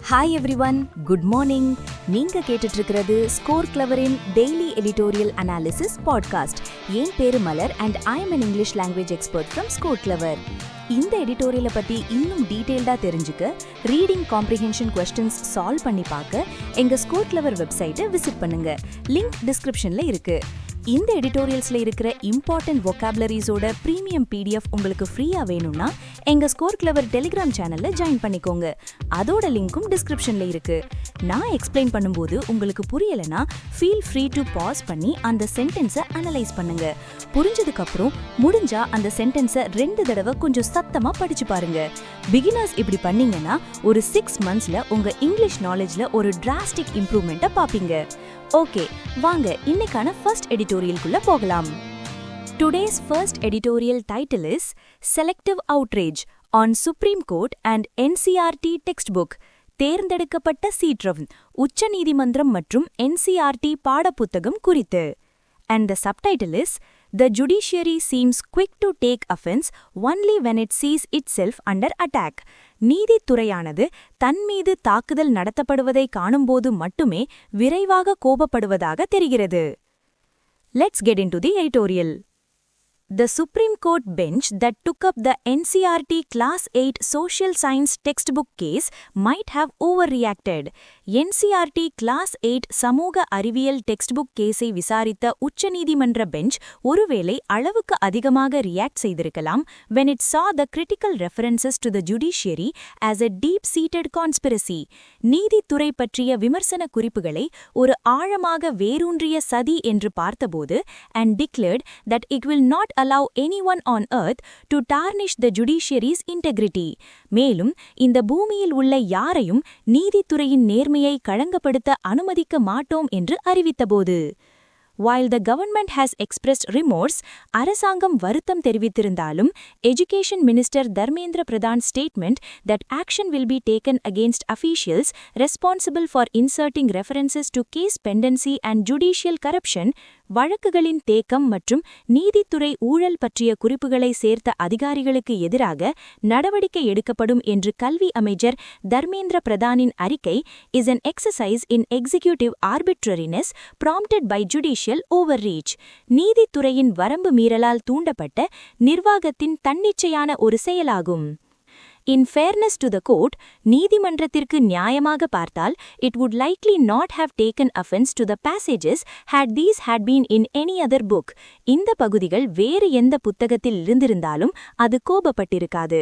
Hi everyone, good morning. நீங்க கேட்டுட்டு இருக்கிறது ஸ்கோர் கிளவரின் டெய்லி எடிட்டோரியல் அனாலிசிஸ் பாட்காஸ்ட். என் பேரு Malar and I am an English language expert from Score Clever. இந்த எடிட்டோரியலை பத்தி இன்னும் டீடைல்டா தெரிஞ்சுக்க ரீடிங் காம்ப்ரிஹென்ஷன் கொஸ்டின்ஸ் சால்வ் பண்ணி பார்க்க எங்க ஸ்கோர் கிளவர் வெப்சைட்டை விசிட் பண்ணுங்க. லிங்க் டிஸ்கிரிப்ஷன்ல இருக்கு. இந்த எடிட்டோரியல்ஸ்ல இருக்கிற இம்பார்ட்டன்ட் வொக்காபுலரிஸோட பிரீமியம் PDF உங்களுக்கு ஃப்ரீயா வேணும்னா எங்க ஸ்கோர் கிளவர் டெலிகிராம் சேனல்ல ஜாயின் பண்ணிக்கோங்க. அதோட லிங்க்கும் டிஸ்கிரிப்ஷன்ல இருக்கு. நான் எக்ஸ்பிளைன் பண்ணும்போது உங்களுக்கு புரியலனா ஃபீல் ஃப்ரீ டு பாஸ் பண்ணி அந்த சென்டென்ஸை அனலைஸ் பண்ணுங்க. புரிஞ்சதுக்கு அப்புறம் முடிஞ்சா அந்த சென்டென்ஸை 2 தடவை கொஞ்சம் சத்தமா படிச்சு பாருங்க. பிகினர்ஸ் இப்படி பண்ணீங்கன்னா ஒரு 6 monthsல உங்க இங்கிலீஷ் நாலேஜ்ல ஒரு டிராஸ்டிக் இம்ப்ரூவ்மெண்ட்டை பாப்பீங்க. ஓகே, வாங்க இன்னைக்கான ஃபர்ஸ்ட் எடிட்டோரியல்குள்ள போகலாம். Today's first editorial title is Selective Outrage on Supreme Court and NCERT Textbook. தேர்ந்தெடுக்கப்பட்ட சீற்றம் உச்ச நீதிமன்றம் மற்றும் NCERT பாடப்புத்தகம் குறித்து. And the subtitle is The Judiciary Seems Quick to Take Offense Only When It Sees Itself Under Attack. நீதித்துறையானது தன் மீது தாக்குதல் நடத்தப்படுவதை காணும்போது மட்டுமே விரைவாக கோபப்படுவதாக தெரிகிறது. Let's get into the editorial. The Supreme Court bench that took up the NCERT Class 8 Social Science textbook case might have overreacted. NCERT Class 8 சமூக அறிவியல் textbook கேஸை விசாரித்த உச்சநீதிமன்ற பெஞ்ச் ஒருவேளை அளவுக்கு அதிகமாக ரியாக்ட் செய்திருக்கலாம் when it saw the critical references to the judiciary as a deep-seated conspiracy. நீதித்துறை பற்றிய விமர்சன குறிப்புகளை ஒரு ஆழமாக வேரூன்றிய சதி என்று பார்த்தபோது and declared that it will not allow anyone on earth to tarnish the judiciary's integrity. மேலும் இந்த பூமியில் உள்ள யாரையும் நீதித்துறையின் நேர்மையை களங்கப்படுத்த அனுமதிக்க மாட்டோம் என்று அறிவித்தபோது. While the government has expressed remorse, அரசாங்கம் வருத்தம் தெரிவித்திருந்தாலும் Education Minister Dharmendra Pradhan's statement that action will be taken against officials responsible for inserting references to case pendency and judicial corruption, வழக்குகளின் தேக்கம் மற்றும் நீதித்துறை ஊழல் பற்றிய குறிப்புகளை சேர்த்த அதிகாரிகளுக்கு எதிராக நடவடிக்கை எடுக்கப்படும் என்று கல்வி அமைச்சர் தர்மேந்திர பிரதானின் அறிக்கை is an exercise in executive arbitrariness prompted by judicial overreach. நீதித்துறையின் வரம்பு மீறலால் தூண்டப்பட்ட நிர்வாகத்தின் தன்னிச்சையான ஒரு செயலாகும். In fairness to the court, நீதிமன்றத்திற்கு நியாயமாக பார்த்தால் it would likely not have taken offense to the passages had these had been in any other book. இந்த பகுதிகள் வேறு எந்த புத்தகத்தில் இருந்திருந்தாலும் அது கோபப்பட்டிருக்காது.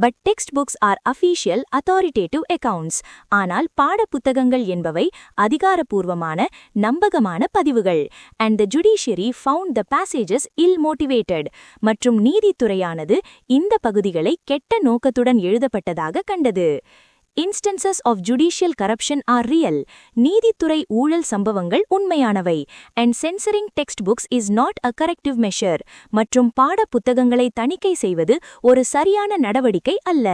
But textbooks are official, authoritative accounts. ஆனால் பாடப்புத்தகங்கள் என்பவை அதிகாரப்பூர்வமான நம்பகமான பதிவுகள். And the judiciary found the passages ill-motivated. மற்றும் நீதித்துறையானது இந்த பகுதிகளை கெட்ட நோக்கத்துடன் எழுதப்பட்டதாக கண்டது. Instances of judicial corruption are real. நீதித்துறை ஊழல் சம்பவங்கள் உண்மையானவை. And censoring textbooks is not a corrective measure. மற்றும் பாட புத்தகங்களை தணிக்கை செய்வது ஒரு சரியான நடவடிக்கை அல்ல.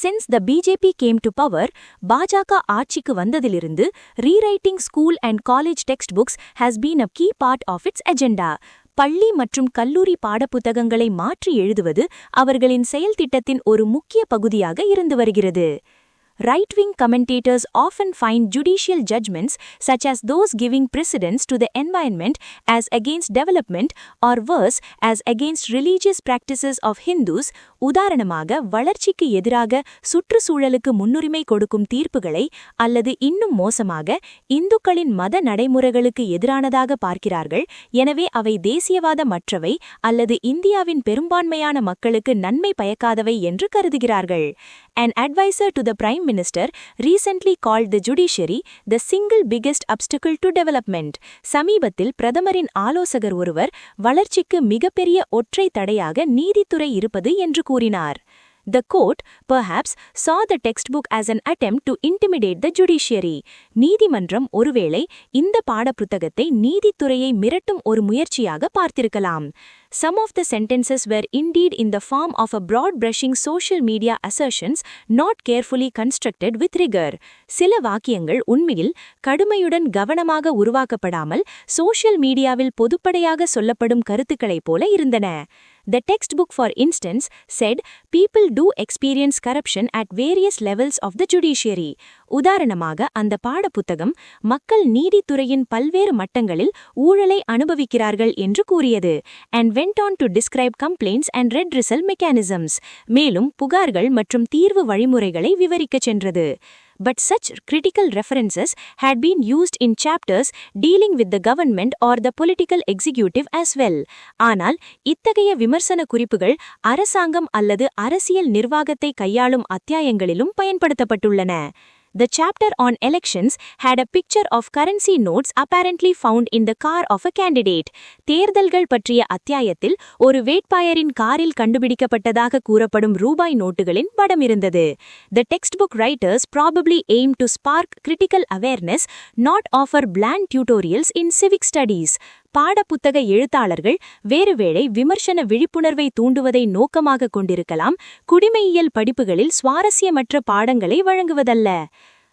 Since the BJP came to power, பாஜக ஆட்சிக்கு வந்ததிலிருந்து rewriting school and college textbooks has been a key part of its agenda. பள்ளி மற்றும் கல்லூரி பாடப்புத்தகங்களை மாற்றி எழுதுவது அவர்களின் செயல் திட்டத்தின் ஒரு முக்கிய பகுதியாக இருந்து வருகிறது. Right-wing commentators often find judicial judgments, such as those giving precedence to the environment as against development or worse, as against religious practices of Hindus, உதாரணமாக வளர்ச்சிக்கு எதிராக சுற்றுச்சூழலுக்கு முன்னுரிமை கொடுக்கும் தீர்ப்புகளை அல்லது இன்னும் மோசமாக இந்துக்களின் மத நடைமுறைகளுக்கு எதிரானதாக பார்க்கிறார்கள். எனவே அவை தேசியவாதமற்றவை அல்லது இந்தியாவின் பெரும்பான்மையான மக்களுக்கு நன்மை பயக்காதவை என்று கருதுகிறார்கள். An advisor to the Prime Minister recently called the judiciary the single biggest obstacle to development. சமீபத்தில் பிரதமரின் ஆலோசகர் ஒருவர் வளர்ச்சிக்கு மிகப்பெரிய ஒற்றை தடையாக நீதித்துறை இருப்பது என்று கூறினார். The court, perhaps, saw the textbook as an attempt to intimidate the judiciary. நீதிமன்றம் ஒருவேளை இந்த பாடப்புத்தகத்தை நீதித்துறையை மிரட்டும் ஒரு முயற்சியாக பார்த்திருக்கலாம். Some of the sentences were indeed in the form of a broad-brushing social media assertions not carefully constructed with rigor. சில வாக்கியங்கள் உண்மையில் கடுமையுடன் கவனமாக உருவாக்கப்படாமல் சோஷியல் மீடியாவில் பொதுப்படையாக சொல்லப்படும் கருத்துக்களைப் போல இருந்தன. The textbook, for instance, said people do experience corruption at various levels of the judiciary. உதாரணமாக அந்த பாடப்புத்தகம் மக்கள் நீதித்துறையின் பல்வேறு மட்டங்களில் ஊழலை அனுபவிக்கிறார்கள் என்று கூறியது. And went on to describe complaints and redressal mechanisms. மேலும் புகார்கள் மற்றும் தீர்வு வழிமுறைகளை விவரிக்கச் சென்றது. But such critical references had been used in chapters dealing with the government or the political executive as well. ஆனால் இத்தகைய விமர்சன குறிப்புகள் அரசாங்கம் அல்லது அரசியல் நிர்வாகத்தை கையாளும் அத்தியாயங்களிலும் பயன்படுத்தப்பட்டுள்ளன. The chapter on elections had a picture of currency notes apparently found in the car of a candidate. தேர்தல்கள் பற்றிய அத்தியாயத்தில் ஒரு வேட்பாளரின் காரில் கண்டுபிடிக்கப்பட்டதாக கூறப்படும் ரூபாய் நோட்டுகளின் படம் இருந்தது. The textbook writers probably aimed to spark critical awareness, not offer bland tutorials in civic studies. பாடப்புத்தக எழுத்தாளர்கள் வேறுவேளை விமர்சன விழிப்புணர்வை தூண்டுவதை நோக்கமாக கொண்டிருக்கலாம், குடிமையியல் படிப்புகளில் சுவாரஸ்யமற்ற பாடங்களை வழங்குவதல்ல.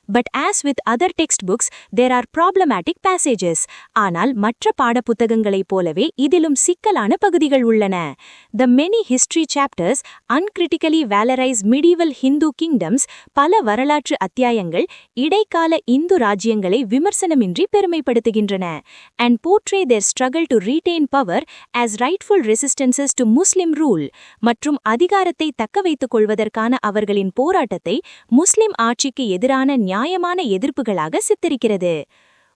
But as with other textbooks, there are problematic passages. ஆனால் மற்ற பாடப்புத்தகங்களைப் போலவே இதிலும் சிக்கலான பகுதிகள் உள்ளன. The many history chapters uncritically valorize medieval Hindu kingdoms. பல வரலாற்று அத்தியாயங்கள் இடைக்கால Hindu ராஜ்யங்களை விமர்சனமின்றி பெருமைப்படுத்துகின்றன. And portray their struggle to retain power as rightful resistances to Muslim rule. மற்றும் அதிகாரத்தை தக்கவைத்துக் கொள்வதற்கான அவர்களின் போராட்டத்தை முஸ்லிம் ஆட்சிக்கு எதிரான நியாயமான எதிர்ப்புகளாக சித்தரிக்கிறது.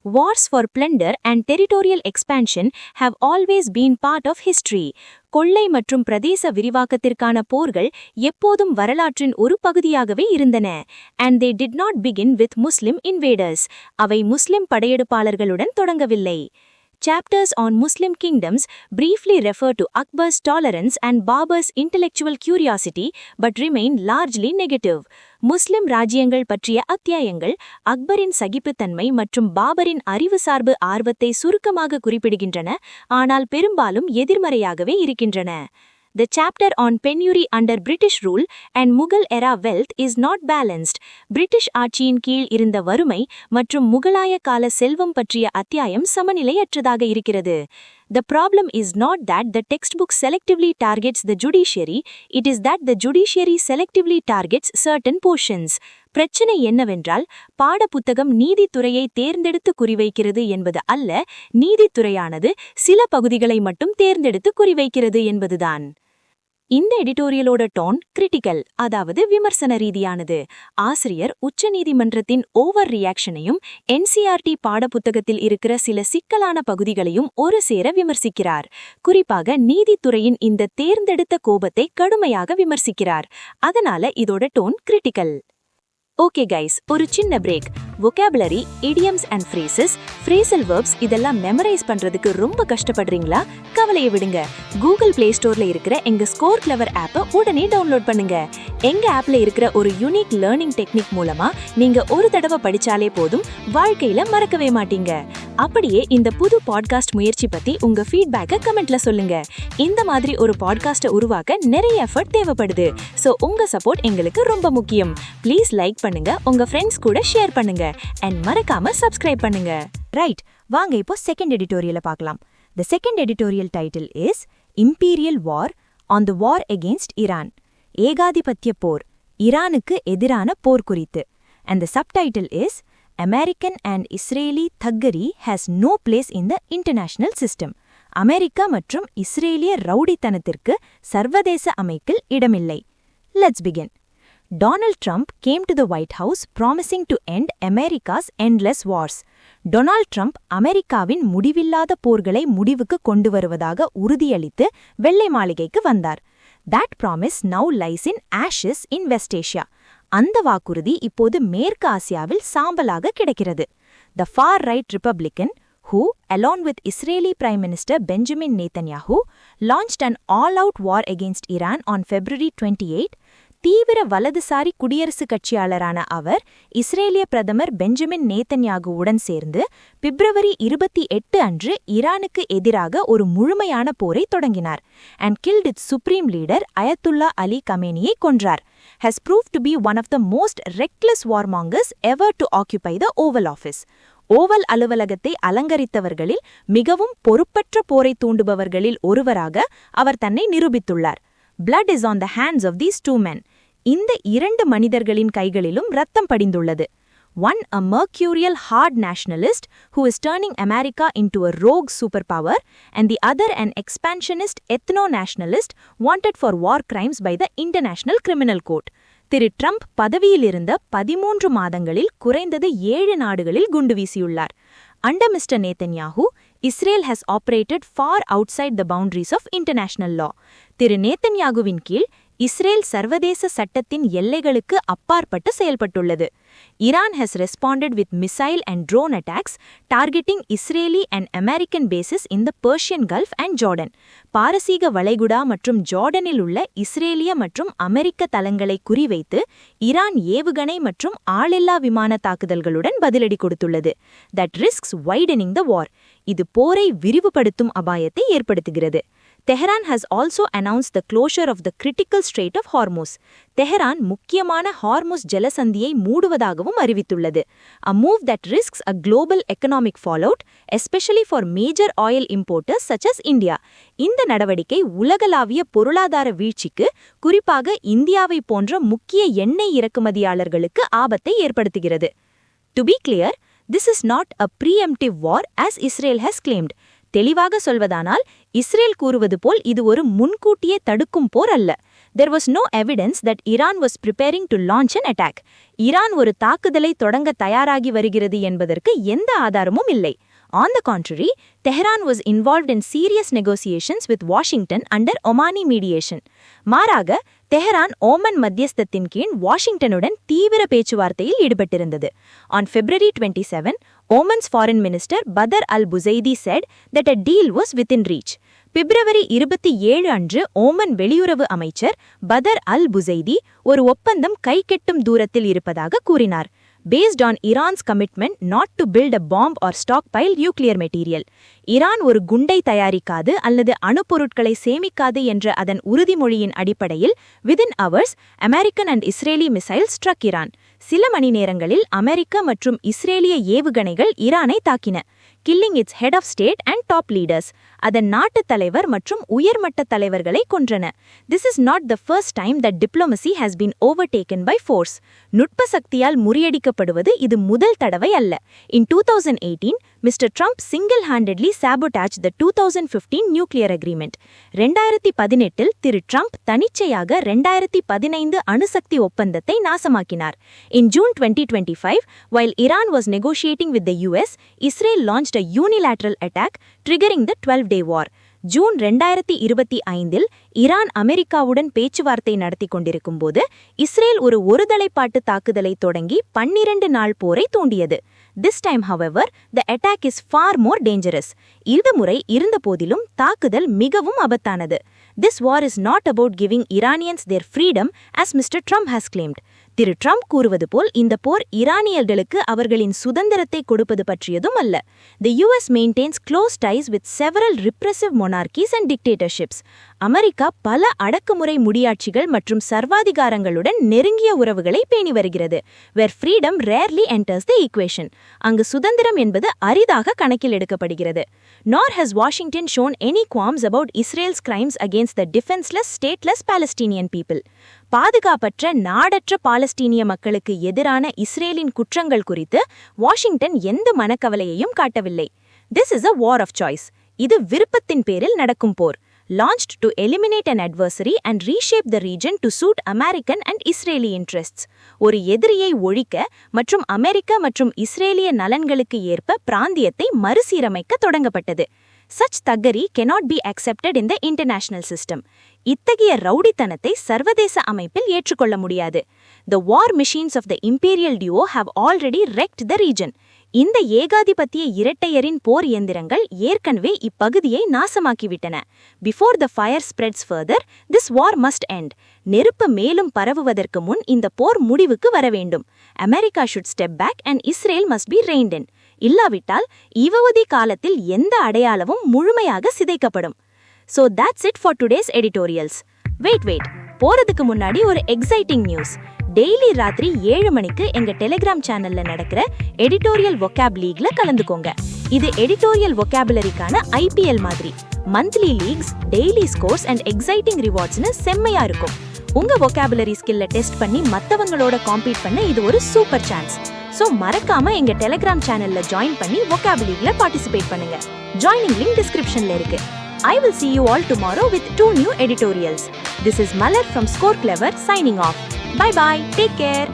Wars for plunder and territorial expansion have always been part of history. கொள்ளை மற்றும் பிரதேச விரிவாக்கத்திற்கான போர்கள் எப்போதும் வரலாற்றின் ஒரு பகுதியாகவே இருந்தன. And they did not begin with Muslim invaders. அவை முஸ்லிம் படையெடுப்பாளர்களுடன் தொடங்கவில்லை. Chapters on Muslim kingdoms briefly refer to Akbar's tolerance and Babur's intellectual curiosity but remain largely negative. முஸ்லிம் ராஜ்யங்கள் பற்றிய அத்தியாயங்கள் அக்பரின் சகிப்புத்தன்மை மற்றும் பாபரின் அறிவுசார்பு ஆர்வத்தை சுருக்கமாக குறிப்பிடுகின்றன, ஆனால் பெரும்பாலும் எதிர்மறையாகவே இருக்கின்றன. The chapter on penury under British rule and Mughal era wealth is not balanced. British ஆட்சியின் கீழ் இருந்த வறுமை மற்றும் முகலாய கால செல்வம் பற்றிய அத்தியாயம் சமநிலையற்றதாக இருக்கிறது. The problem is not that the textbook selectively targets the judiciary, it is that the judiciary selectively targets certain portions. பிரச்சனை என்னவென்றால் பாடப்புத்தகம் நீதித்துறையை தேர்ந்தெடுத்து குறிவைக்கிறது என்பது அல்ல, நீதித்துறையானது சில பகுதிகளை மட்டும் தேர்ந்தெடுத்து குறிவைக்கிறது என்பதுதான். இந்த எடிட்டோரியலோட டோன் கிரிட்டிக்கல், அதாவது விமர்சன ரீதியானது. ஆசிரியர் உச்சநீதிமன்றத்தின் ஓவர் ரியாக்ஷனையும் என்சிஆர்டி பாடப்புத்தகத்தில் இருக்கிற சில சிக்கலான பகுதிகளையும் ஒரு சேர விமர்சிக்கிறார். குறிப்பாக நீதித்துறையின் இந்த தேர்ந்தெடுத்த கோபத்தை கடுமையாக விமர்சிக்கிறார். அதனால இதோட டோன் கிரிட்டிக்கல். ஓகே கைஸ், ஒரு சின்ன break. vocabulary, idioms and phrases, phrasal verbs இதெல்லாம் மெமரைஸ் பண்றதுக்கு ரொம்ப கஷ்டப்படுறீங்களா? கவலையை விடுங்க. கூகுள் பிளே ஸ்டோர்ல இருக்கிற எங்க ஸ்கோர் கிளவர் ஆப்பை உடனே டவுன்லோட் பண்ணுங்க. எங்க ஆப்ல இருக்கிற ஒரு யூனிக் லேர்னிங் டெக்னிக் மூலமா நீங்க ஒரு தடவை படிச்சாலே போதும், வாழ்க்கையில மறக்கவே மாட்டீங்க. அப்படியே இந்த புது பாட்காஸ்ட் முயற்சி பத்தி உங்க ஃபீட்பேக்கை கமெண்ட்ல சொல்லுங்க. இந்த மாதிரி ஒரு பாட்காஸ்ட்டை உருவாக்க நிறைய எஃபர்ட் தேவைப்படுது. சோ உங்க சப்போர்ட் எங்களுக்கு ரொம்ப முக்கியம். ப்ளீஸ் லைக் பண்ணுங்க, உங்க ஃப்ரெண்ட்ஸ் கூட ஷேர் பண்ணுங்க, and மறக்காம சப்ஸ்கிரைப் பண்ணுங்க. ரைட், வாங்க இப்போ செகண்ட் எடிட்டோரியலை பார்க்கலாம். The second editorial title is Imperial War on the War Against Iran. ஏகாதிபத்திய போர், ஈரானுக்கு எதிரான போர் குறித்து. And the subtitle is American and Israeli thuggery has no place in the international system. America மற்றும் இஸ்ரேலிய ரவுடித்தனத்திற்கு சர்வதேச அமைப்பில் இடமில்லை. Let's begin. Donald Trump came to the White House promising to end America's endless wars. Donald Trump அமெரிக்காவின் முடிவில்லாத போர்களை முடிவுக்கு கொண்டு வருவதாக உறுதியளித்து வெள்ளை மாளிகைக்கு வந்தார். That promise now lies in ashes in West Asia. அந்த வாக்குறுதி இப்போது மேற்கு ஆசியாவில் சாம்பலாக கிடக்கிறது. The far-right Republican, who, along with Israeli Prime Minister Benjamin Netanyahu, launched an all-out war against Iran on February 28, தீவிர வலதுசாரி குடியரசுக் கட்சியாளரான அவர் இஸ்ரேலிய பிரதமர் பெஞ்சமின் நேதன்யாகுவுடன் சேர்ந்து பிப்ரவரி 28 அன்று ஈரானுக்கு எதிராக ஒரு முழுமையான போரை தொடங்கினார். and killed its supreme leader Ayatollah Ali Khamenei கொன்றார். has proved to be one of the most reckless warmongers ever to occupy the Oval Office. Oval அலுவலகத்தை அலங்கரித்தவர்களில் மிகவும் பொறுப்பற்ற போரை தூண்டுபவர்களில் ஒருவராக அவர் தன்னை நிரூபித்துள்ளார். Blood is on the hands of these two men. இந்த 2 மனிதர்களின் கைகளிலும் ரத்தம் படிந்துள்ளது. One, a mercurial hard nationalist who is turning America into a rogue superpower, and the other an expansionist ethno-nationalist wanted for war crimes by the International Criminal Court. திரு Trump பதவியிலிருந்த 13 மாதங்களில் குறைந்தது 7 நாடுகளில் குண்டு வீசியுள்ளார். Under Mr. Netanyahu, Israel has operated far outside the boundaries of international law. திரு நேத்தன்யாகுவின் கீழ் Israel சர்வதேச சட்டத்தின் எல்லைகளுக்கு அப்பாற்பட்டு செயல்பட்டுள்ளது. Iran has responded with missile and drone attacks targeting Israeli and American bases in the Persian Gulf and Jordan. பாரசீக வளைகுடா மற்றும் ஜார்டனில் உள்ள இஸ்ரேலிய மற்றும் அமெரிக்க தளங்களை குறிவைத்து ஈரான் ஏவுகணை மற்றும் ஆளில்லா விமான தாக்குதல்களுடன் பதிலடி கொடுத்துள்ளது. That risks widening the war. இது போரை விரிவுபடுத்தும் அபாயத்தை ஏற்படுத்துகிறது. Tehran has also announced the closure of the critical Strait of Hormuz. Tehran முக்கியமான ஹார்முஸ் ஜலசந்தியை மூடுவதாகவும் அறிவித்துள்ளது. A move that risks a global economic fallout, especially for major oil importers such as India. இந்த நடவடிக்கை உலகளாவிய பொருளாதார வீழ்ச்சிக்கு, குறிப்பாக இந்தியாவை போன்ற முக்கிய எண்ணெய் இறக்குமதியாளர்களுக்கு ஆபத்தை ஏற்படுத்துகிறது. To be clear, this is not a preemptive war as Israel has claimed. தெளிவாக சொல்வதானால் இஸ்ரேல் கூறுவது போல் இது ஒரு முன்கூட்டியே தடுக்கும் போர் அல்ல. There was no evidence that Iran was preparing to launch an attack. Iran ஒரு தாக்குதலை தொடங்க தயாராகி வருகிறது என்பதற்கு எந்த ஆதாரமும் இல்லை. On the contrary, Tehran was involved in serious negotiations with Washington under Omani mediation. மாறாக தெஹரான் ஓமன் மத்தியஸ்தத்தின் கீழ் வாஷிங்டனுடன் தீவிர பேச்சுவார்த்தையில் ஈடுபட்டிருந்தது. On February 27, Oman's foreign minister Badr al-Buzaidi said that a deal was within reach. பிப்ரவரி 27 அன்று ஓமன் வெளியுறவு அமைச்சர் பதர் அல்-புசைதி ஒரு ஒப்பந்தம் கைக்கெட்டும் தூரத்தில் இருப்பதாக கூறினார். Based on Iran's commitment not to build a bomb or stockpile nuclear material. Iran ஒரு குண்டை தயாரிக்காது அல்லது அணுப்பொருட்களை சேமிக்காது என்ற அதன் உறுதிமொழியின் அடிப்படையில் within hours, American and Israeli missiles struck Iran. சில மணி நேரங்களில் அமெரிக்க மற்றும் இஸ்ரேலிய ஏவுகணைகள் ஈரானை தாக்கின. Killing its head of state and top leaders. அதன் நாட்டு தலைவர் மற்றும் உயர்மட்ட தலைவர்களை கொன்றன. This is not the first time that diplomacy has been overtaken by force. நுட்ப சக்தியால் முறியடிக்கப்படுவது இது முதல் தடவை அல்ல. In 2018, Mr. Trump single-handedly sabotaged the 2015 nuclear agreement. 2018 Thiru Trump தனிச்சையாக 2015 அணுசக்தி ஒப்பந்தத்தை நாசமாக்கினார். In June 2025, while Iran was negotiating with the US, Israel launched a unilateral attack, triggering the 12-day war. June 2025 Iran அமெரிக்காவுடன் பேச்சுவார்த்தை நடத்தி கொண்டிருக்கும் போது இஸ்ரேல் ஒரு ஒருதலைப்பாட்டு தாக்குதலை தொடங்கி 12 நாள் போரை தூண்டியது. This time, however, the attack is far more dangerous. இந்த முறை இருந்தபோதிலும் தாக்குதல் மிகவும் ஆபத்தானது. This war is not about giving Iranians their freedom as Mr. Trump has claimed. Thiru Trump கூறுவது போல் இந்த போர் ஈரானியர்களுக்கு அவர்களின் சுதந்திரத்தை கொடுப்பது பற்றியதும் அல்ல. The US maintains close ties with several repressive monarchies and dictatorships. America பல அடக்குமுறை முடியாட்சிகள் மற்றும் சர்வாதிகாரங்களுடன் நெருங்கிய உறவுகளை பேணி வருகிறது. Where freedom rarely enters the equation. அங்கு சுதந்திரம் என்பது அரிதாக கணக்கில் எடுக்கப்படுகிறது. Nor has Washington shown any qualms about Israel's crimes against the defenseless, stateless Palestinian people. பாதுகாப்பற்ற நாடற்ற பாலஸ்தீனிய மக்களுக்கு எதிரான இஸ்ரேலின் குற்றங்கள் குறித்து வாஷிங்டன் எந்த மனக்கவலையையும் காட்டவில்லை. This is a war of choice. இது விருப்பத்தின் பேரில் நடக்கும் போர். Launched to eliminate an adversary and reshape the region to suit American and Israeli interests. ஒரு எதிரியை ஒழிக்க மற்றும் அமெரிக்க மற்றும் இஸ்ரேலிய நலன்களுக்கு ஏற்ப பிராந்தியத்தை மறுசீரமைக்க தொடங்கப்பட்டது. Such thuggery cannot be accepted in the international system. இத்தகைய ரவுடித்தனத்தை சர்வதேச அமைப்பில் ஏற்றுக்கொள்ள முடியாது. The war machines of the imperial duo have already wrecked the region. இந்த ஏகாதிபத்திய இரட்டையரின் போர் இயந்திரங்கள் ஏற்கனவே இப்பகுதியை நாசமாக்கிவிட்டன. Before the fire spreads further, this war must end. நெருப்பு மேலும் பரவுவதற்கு முன் இந்த போர் முடிவுக்கு வர வேண்டும். America should step back and Israel must be reined in. இல்லாவிட்டால் ஈவவதி காலத்தில் எந்த அடையாளமும் முழுமையாக சிதைக்கப்படும். So that's it for today's editorials. Wait. போறதுக்கு முன்னாடி ஒரு எக்ஸைட்டிங் நியூஸ். டெய்லி ராத்திரி 7 மணிக்கு எங்க டெலிகிராம் சேனல்ல நடக்கிற எடிட்டோரியல் vocab லீக்ல கலந்துக்கோங்க. இது எடிட்டோரியல் vocabularyக்கான IPL மாதிரி. Monthly leagues, daily scores and exciting ரிவார்ட்ஸ்னு செம்மையா இருக்கும். உங்க vocabulary ஸ்கில்ல டெஸ்ட் பண்ணி மத்தவங்களோட காம்பீட் பண்ண இது ஒரு சூப்பர் சான்ஸ். சோ மறக்காம எங்க டெலிகிராம் சேனல்ல ஜாயின் பண்ணி vocab லீக்ல பார்ட்டிசிபேட் பண்ணுங்க. ஜாயினிங் லிங்க் டிஸ்கிரிப்ஷன்ல இருக்கு. I will see you all tomorrow with 2 new editorials. This is Malar from Score Clever signing off. Bye bye. Take care.